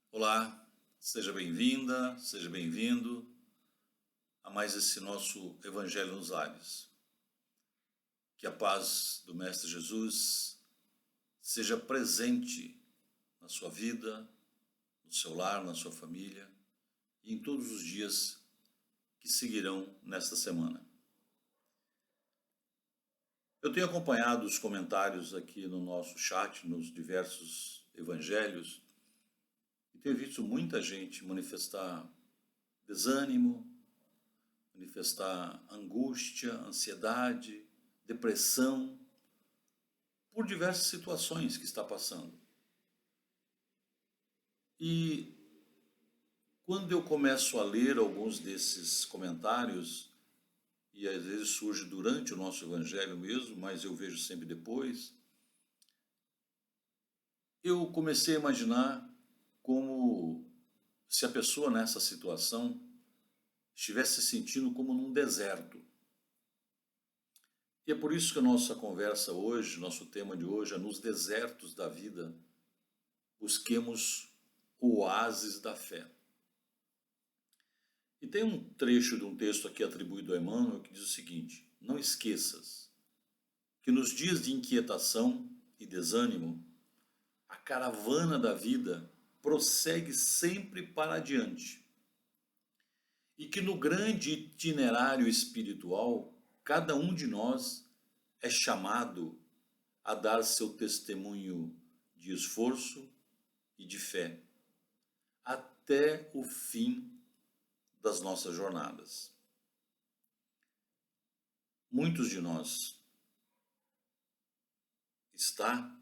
Olá, seja bem-vinda, seja bem-vindo a mais esse nosso Evangelho nos Lares. Que a paz do Mestre Jesus seja presente na sua vida, no seu lar, na sua família e em todos os dias que seguirão nesta semana. Eu tenho acompanhado os comentários aqui no nosso chat, nos diversos evangelhos, e tenho visto muita gente manifestar desânimo, manifestar angústia, ansiedade, depressão, por diversas situações que está passando. E quando eu começo a ler alguns desses comentários, e às vezes surge durante o nosso evangelho mesmo, mas eu vejo sempre depois, eu comecei a imaginar como se a pessoa nessa situação estivesse se sentindo como num deserto. E é por isso que a nossa conversa hoje, nosso tema de hoje é: nos desertos da vida, busquemos o oásis da fé. E tem um trecho de um texto aqui atribuído a Emmanuel que diz o seguinte: não esqueças que nos dias de inquietação e desânimo, a caravana da vida prossegue sempre para adiante. E que no grande itinerário espiritual, cada um de nós é chamado a dar seu testemunho de esforço e de fé, até o fim das nossas jornadas. Muitos de nós está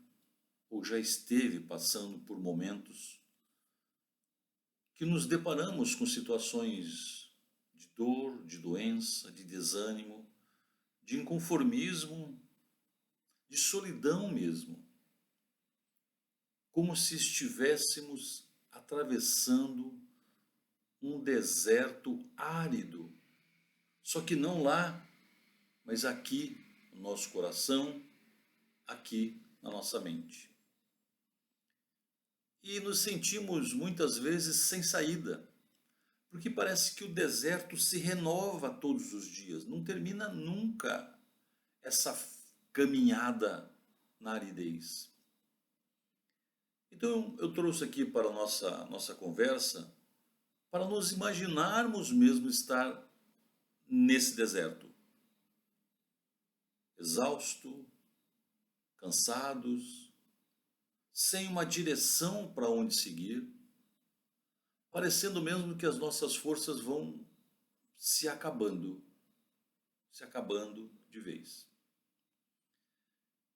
ou já esteve passando por momentos que nos deparamos com situações de dor, de doença, de desânimo, de inconformismo, de solidão mesmo, como se estivéssemos atravessando um deserto árido, só que não lá, mas aqui no nosso coração, aqui na nossa mente. E nos sentimos muitas vezes sem saída, porque parece que o deserto se renova todos os dias, não termina nunca essa caminhada na aridez. Então eu trouxe aqui para a nossa conversa, para nos imaginarmos mesmo estar nesse deserto, exausto, cansados, sem uma direção para onde seguir, parecendo mesmo que as nossas forças vão se acabando de vez.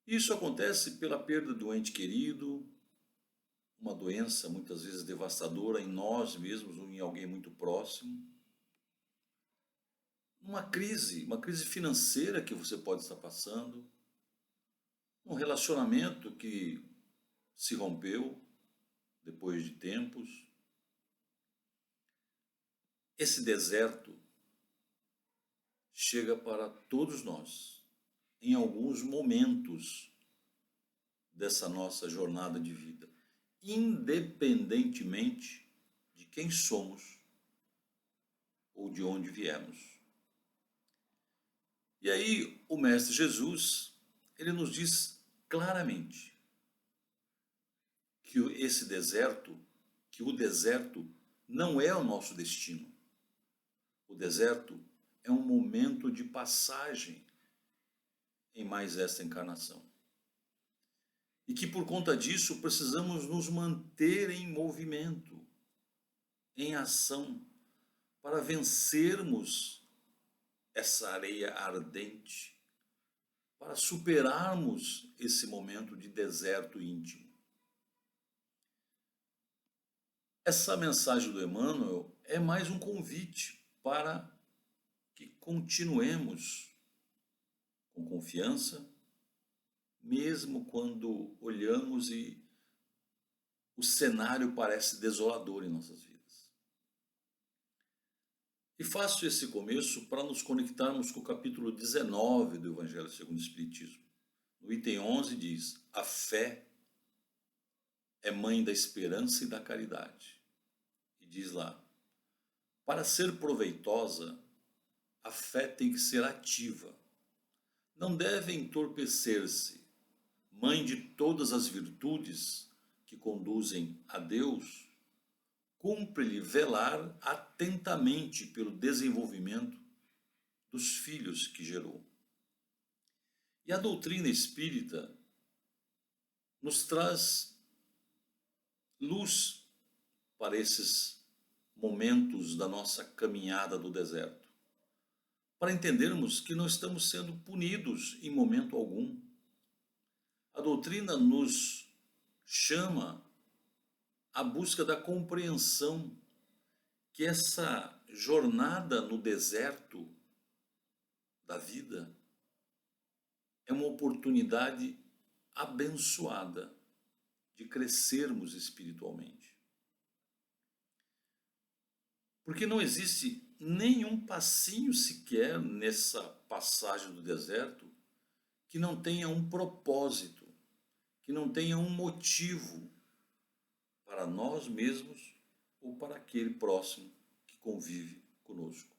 Isso acontece pela perda do ente querido, uma doença muitas vezes devastadora em nós mesmos ou em alguém muito próximo, uma crise financeira que você pode estar passando, um relacionamento que se rompeu depois de tempos. Esse deserto chega para todos nós, em alguns momentos dessa nossa jornada de vida, independentemente de quem somos ou de onde viemos. E aí o Mestre Jesus, ele nos diz claramente que esse deserto, que o deserto não é o nosso destino. O deserto é um momento de passagem em mais esta encarnação. E que por conta disso precisamos nos manter em movimento, em ação, para vencermos essa areia ardente, para superarmos esse momento de deserto íntimo. Essa mensagem do Emmanuel é mais um convite para que continuemos com confiança, mesmo quando olhamos e o cenário parece desolador em nossas vidas. E faço esse começo para nos conectarmos com o capítulo 19 do Evangelho segundo o Espiritismo. No item 11 diz: a fé é mãe da esperança e da caridade. diz lá: para ser proveitosa, a fé tem que ser ativa. Não deve entorpecer-se. Mãe de todas as virtudes que conduzem a Deus, cumpre-lhe velar atentamente pelo desenvolvimento dos filhos que gerou. E a doutrina espírita nos traz luz para esses momentos da nossa caminhada do deserto, para entendermos que não estamos sendo punidos em momento algum. A doutrina nos chama à busca da compreensão que essa jornada no deserto da vida é uma oportunidade abençoada de crescermos espiritualmente. Porque não existe nenhum passinho sequer nessa passagem do deserto que não tenha um propósito, que não tenha um motivo para nós mesmos ou para aquele próximo que convive conosco.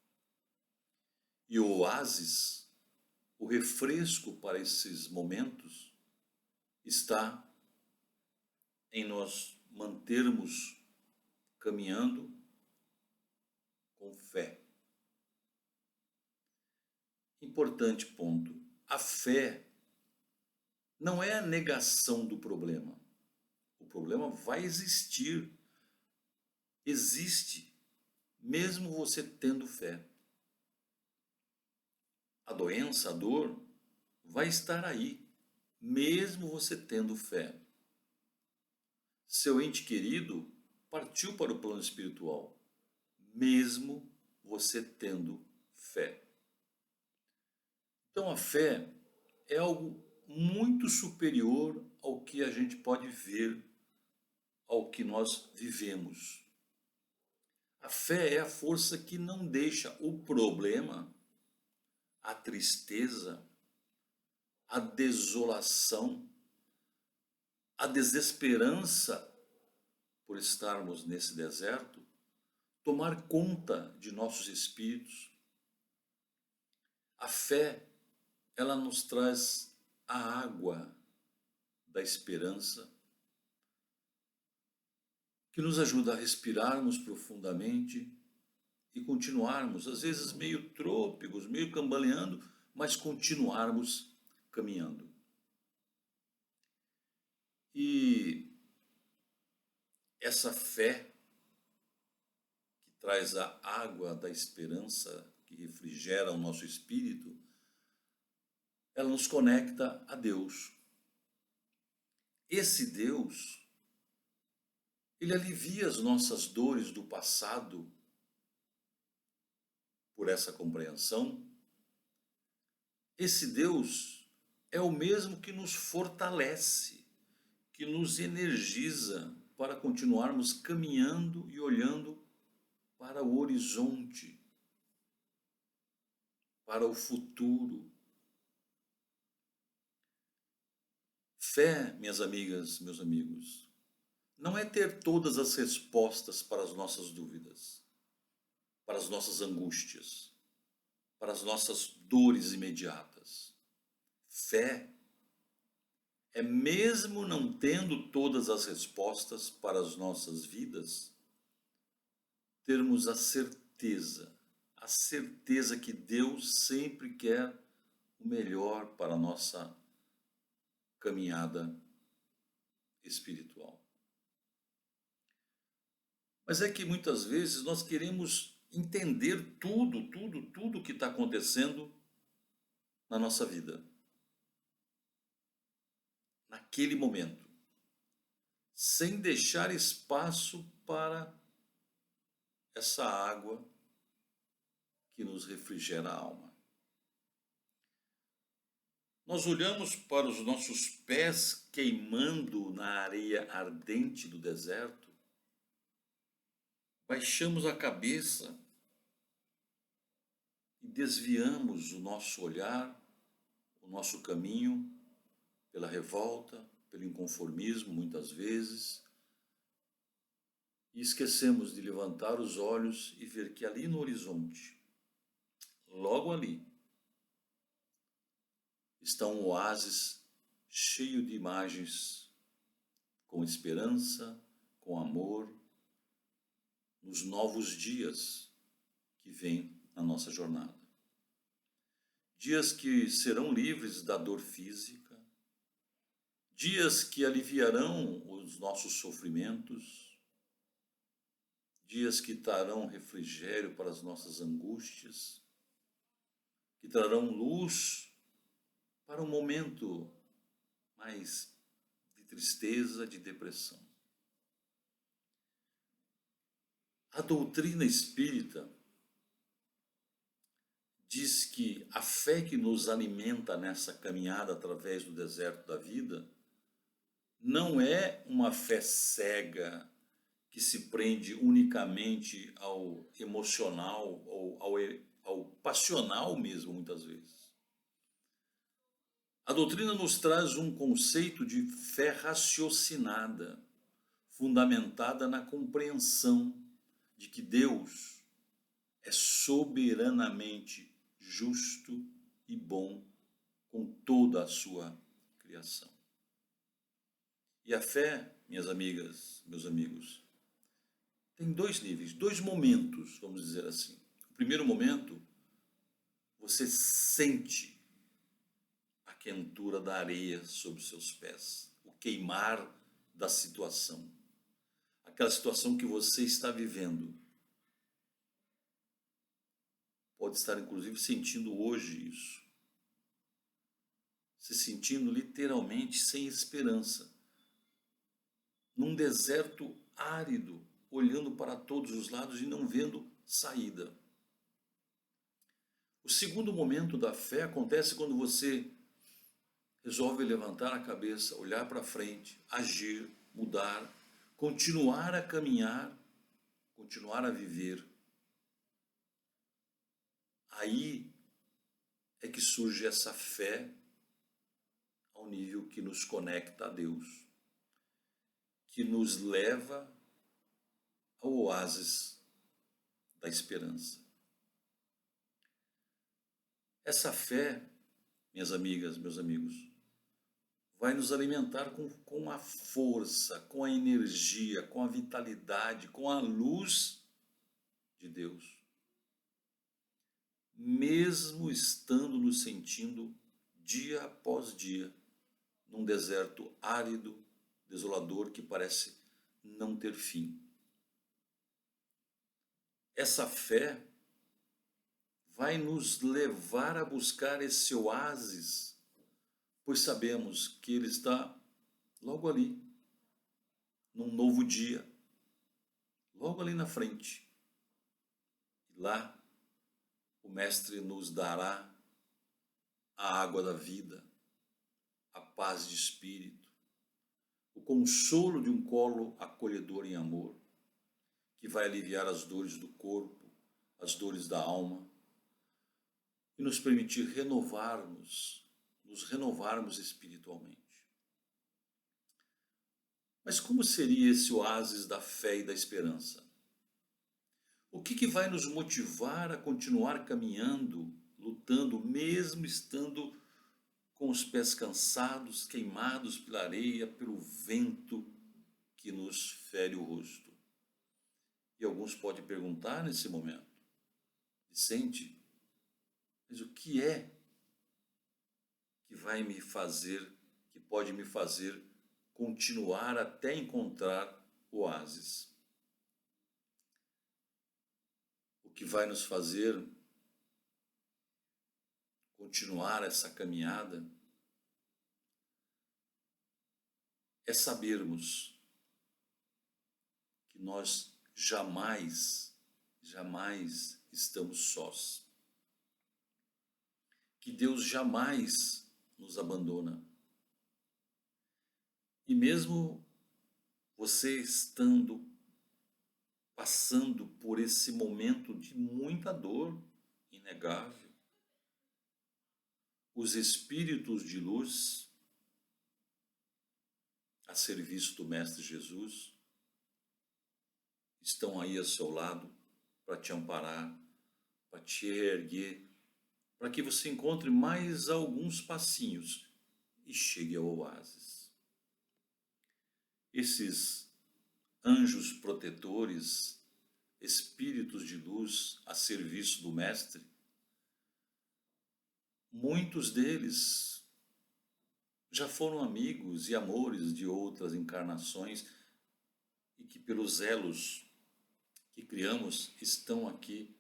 E o oásis, o refresco para esses momentos, está em nós mantermos caminhando com fé. Importante ponto: a fé não é a negação do problema. O problema vai existir, existe, mesmo você tendo fé. A doença, a dor, vai estar aí, mesmo você tendo fé. Seu ente querido partiu para o plano espiritual, mesmo você tendo fé. Então a fé é algo muito superior ao que a gente pode ver, ao que nós vivemos. A fé é a força que não deixa o problema, a tristeza, a desolação, a desesperança por estarmos nesse deserto tomar conta de nossos espíritos. A fé, ela nos traz a água da esperança, que nos ajuda a respirarmos profundamente e continuarmos, às vezes meio trôpegos, meio cambaleando, mas continuarmos caminhando. E essa fé que traz a água da esperança, que refrigera o nosso espírito, ela nos conecta a Deus. Esse Deus, ele alivia as nossas dores do passado por essa compreensão. Esse Deus é o mesmo que nos fortalece, que nos energiza para continuarmos caminhando e olhando para o horizonte, para o futuro. Fé, minhas amigas, meus amigos, não é ter todas as respostas para as nossas dúvidas, para as nossas angústias, para as nossas dores imediatas. Fé é, mesmo não tendo todas as respostas para as nossas vidas, termos a certeza que Deus sempre quer o melhor para a nossa caminhada espiritual. Mas é que muitas vezes nós queremos entender tudo que está acontecendo na nossa vida, naquele momento, sem deixar espaço para essa água que nos refrigera a alma. Nós olhamos para os nossos pés queimando na areia ardente do deserto, baixamos a cabeça e desviamos o nosso olhar, o nosso caminho, pela revolta, pelo inconformismo, muitas vezes, e esquecemos de levantar os olhos e ver que ali no horizonte, logo ali, está um oásis cheio de imagens com esperança, com amor, nos novos dias que vêm na nossa jornada. Dias que serão livres da dor física, dias que aliviarão os nossos sofrimentos, dias que trarão refrigério para as nossas angústias, que trarão luz para um momento mais de tristeza, de depressão. A doutrina espírita diz que a fé que nos alimenta nessa caminhada através do deserto da vida não é uma fé cega que se prende unicamente ao emocional ou ao passional mesmo, muitas vezes. A doutrina nos traz um conceito de fé raciocinada, fundamentada na compreensão de que Deus é soberanamente justo e bom com toda a sua criação. E a fé, minhas amigas, meus amigos, tem dois níveis, dois momentos, vamos dizer assim. O primeiro momento, você sente a quentura da areia sob seus pés, o queimar da situação, aquela situação que você está vivendo. Pode estar, inclusive, sentindo hoje isso. Se sentindo literalmente sem esperança. Num deserto árido, olhando para todos os lados e não vendo saída. O segundo momento da fé acontece quando você resolve levantar a cabeça, olhar para frente, agir, mudar, continuar a caminhar, continuar a viver. Aí é que surge essa fé ao nível que nos conecta a Deus, que nos leva ao oásis da esperança. Essa fé, minhas amigas, meus amigos, vai nos alimentar com a força, com a energia, com a vitalidade, com a luz de Deus. Mesmo estando nos sentindo dia após dia num deserto árido, desolador, que parece não ter fim. Essa fé vai nos levar a buscar esse oásis, pois sabemos que ele está logo ali, num novo dia, logo ali na frente. E lá o Mestre nos dará a água da vida, a paz de espírito, o consolo de um colo acolhedor em amor, que vai aliviar as dores do corpo, as dores da alma, e nos permitir nos renovarmos espiritualmente. Mas como seria esse oásis da fé e da esperança? O que vai nos motivar a continuar caminhando, lutando, mesmo estando com os pés cansados, queimados pela areia, pelo vento que nos fere o rosto? E alguns podem perguntar nesse momento: Vicente, mas o que é que vai me fazer, que pode me fazer continuar até encontrar o oásis? O que vai nos fazer continuar essa caminhada é sabermos que nós jamais estamos sós. Que Deus jamais nos abandona. E mesmo você passando por esse momento de muita dor, inegável, os espíritos de luz, a serviço do Mestre Jesus, estão aí ao seu lado para te amparar, para te erguer, para que você encontre mais alguns passinhos e chegue ao oásis. Esses anjos protetores, espíritos de luz a serviço do Mestre, muitos deles já foram amigos e amores de outras encarnações e que pelos elos que criamos estão aqui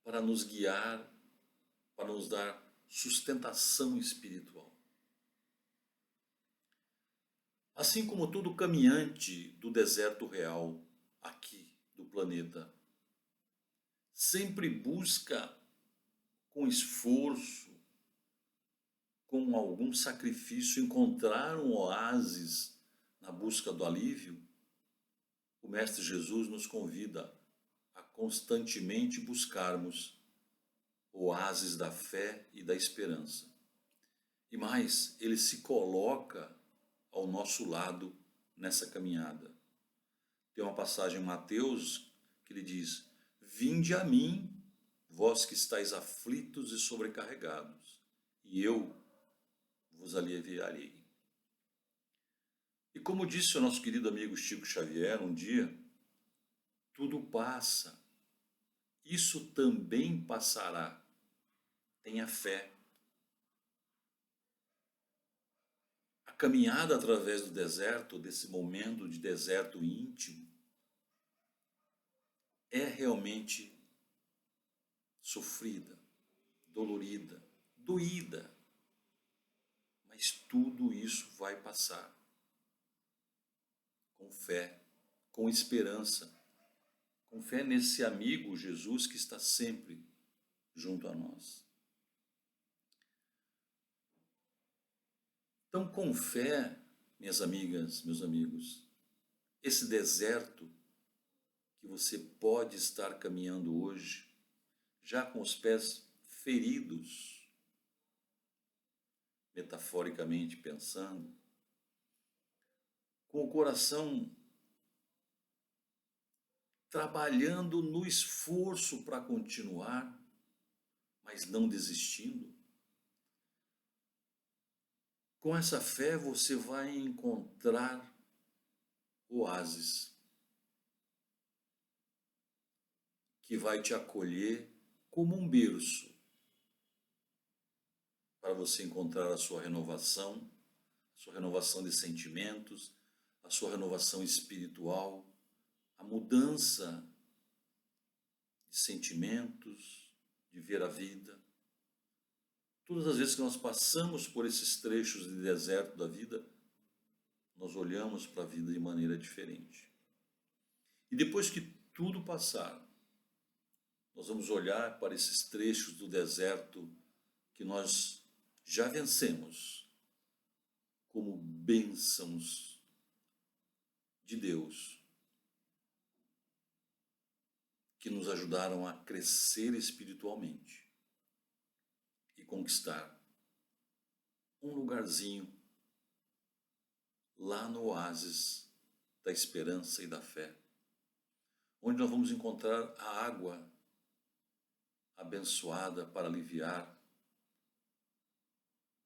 para nos guiar, para nos dar sustentação espiritual. Assim como todo caminhante do deserto real aqui do planeta sempre busca com esforço, com algum sacrifício, encontrar um oásis na busca do alívio, o Mestre Jesus nos convida a constantemente buscarmos oásis da fé e da esperança. E mais, ele se coloca ao nosso lado nessa caminhada. Tem uma passagem em Mateus que ele diz: "Vinde a mim, vós que estáis aflitos e sobrecarregados, e eu vos aliviarei." E como disse o nosso querido amigo Chico Xavier um dia, tudo passa, isso também passará, tenha fé. A caminhada através do deserto, desse momento de deserto íntimo, é realmente sofrida, dolorida, doída, mas tudo isso vai passar. Com fé, com esperança, com fé nesse amigo Jesus que está sempre junto a nós. Então, com fé, minhas amigas, meus amigos, esse deserto que você pode estar caminhando hoje, já com os pés feridos, metaforicamente pensando, com o coração trabalhando no esforço para continuar, mas não desistindo. Com essa fé você vai encontrar oásis que vai te acolher como um berço para você encontrar a sua renovação de sentimentos, a sua renovação espiritual, a mudança de sentimentos, de ver a vida. Todas as vezes que nós passamos por esses trechos de deserto da vida, nós olhamos para a vida de maneira diferente. E depois que tudo passar, nós vamos olhar para esses trechos do deserto que nós já vencemos como bênçãos de Deus, que nos ajudaram a crescer espiritualmente e conquistar um lugarzinho lá no oásis da esperança e da fé, onde nós vamos encontrar a água abençoada para aliviar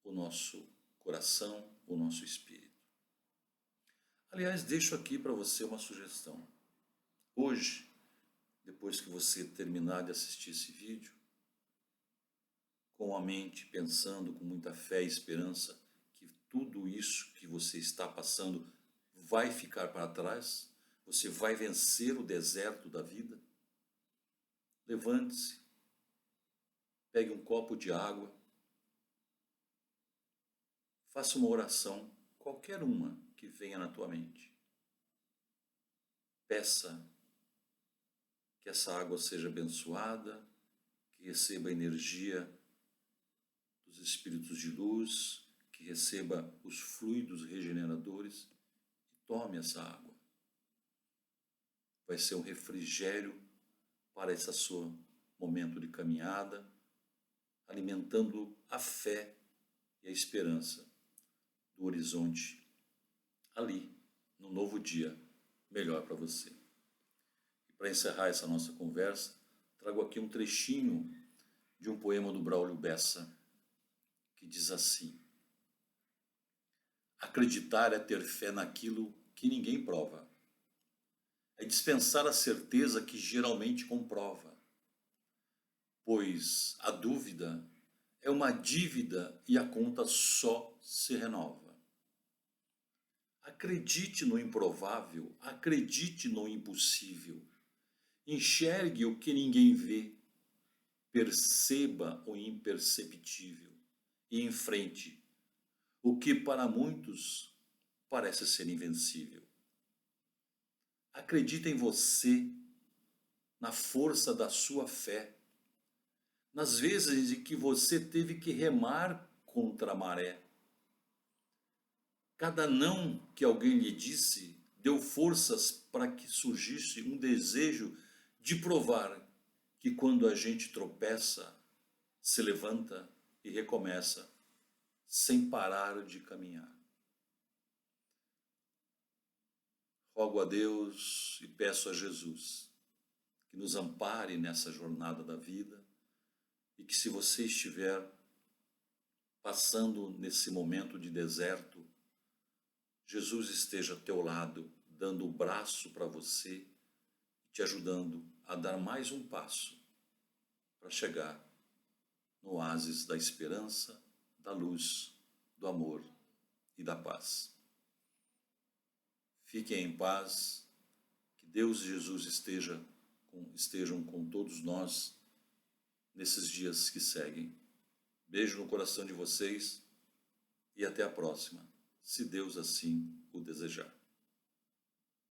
o nosso coração, o nosso espírito. Aliás, deixo aqui para você uma sugestão. Hoje, depois que você terminar de assistir esse vídeo, com a mente pensando com muita fé e esperança que tudo isso que você está passando vai ficar para trás, você vai vencer o deserto da vida, levante-se, pegue um copo de água, faça uma oração, qualquer uma que venha na tua mente. Peça que essa água seja abençoada, que receba a energia dos espíritos de luz, que receba os fluidos regeneradores e tome essa água. Vai ser um refrigério para esse seu momento de caminhada, alimentando a fé e a esperança do horizonte ali, no novo dia, melhor para você. E para encerrar essa nossa conversa, trago aqui um trechinho de um poema do Braulio Bessa, que diz assim: acreditar é ter fé naquilo que ninguém prova. É dispensar a certeza que geralmente comprova. Pois a dúvida é uma dívida e a conta só se renova. Acredite no improvável, acredite no impossível. Enxergue o que ninguém vê, perceba o imperceptível e enfrente o que para muitos parece ser invencível. Acredite em você, na força da sua fé, nas vezes em que você teve que remar contra a maré. Cada não que alguém lhe disse deu forças para que surgisse um desejo de provar que quando a gente tropeça, se levanta e recomeça, sem parar de caminhar. Rogo a Deus e peço a Jesus que nos ampare nessa jornada da vida e que, se você estiver passando nesse momento de deserto, Jesus esteja ao teu lado, dando o braço para você, te ajudando a dar mais um passo para chegar no oásis da esperança, da luz, do amor e da paz. Fiquem em paz, que Deus e Jesus estejam com todos nós nesses dias que seguem. Beijo no coração de vocês e até a próxima, se Deus assim o desejar.